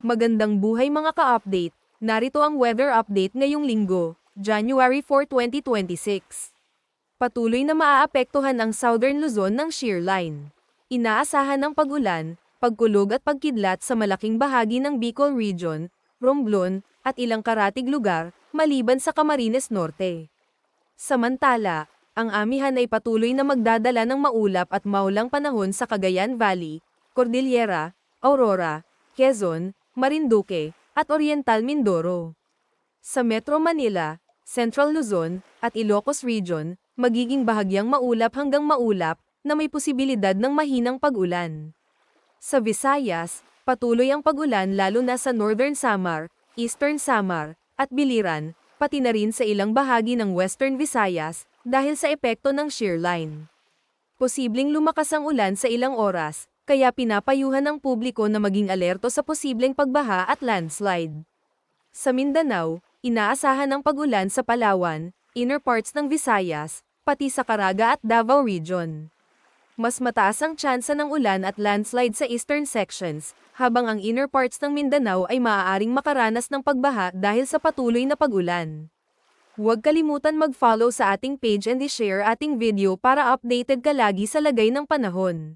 Magandang buhay mga ka-update. Narito ang weather update ngayong linggo, January 4, 2026. Patuloy na maaapektuhan ang Southern Luzon ng shear line. Inaasahan ng pag-ulan, pagkulog at pagkidlat sa malaking bahagi ng Bicol Region, Romblon, at ilang karatig lugar, maliban sa Camarines Norte. Samantala, ang amihan ay patuloy na magdadala ng maulap at maulang panahon sa Cagayan Valley, Cordillera, Aurora, Quezon, Marinduque, at Oriental Mindoro. Sa Metro Manila, Central Luzon, at Ilocos Region, magiging bahagyang maulap hanggang maulap, na may posibilidad ng mahinang pag-ulan. Sa Visayas, patuloy ang pag-ulan lalo na sa Northern Samar, Eastern Samar, at Biliran, pati na rin sa ilang bahagi ng Western Visayas, dahil sa epekto ng shear line. Posibleng lumakas ang ulan sa ilang oras, kaya pinapayuhan ng publiko na maging alerto sa posibleng pagbaha at landslide. Sa Mindanao, inaasahan ang pag-ulan sa Palawan, inner parts ng Visayas, pati sa Caraga at Davao Region. Mas mataas ang tsansa ng ulan at landslide sa eastern sections, habang ang inner parts ng Mindanao ay maaaring makaranas ng pagbaha dahil sa patuloy na pag-ulan. Huwag kalimutan mag-follow sa ating page and i-share ating video para updated ka lagi sa lagay ng panahon.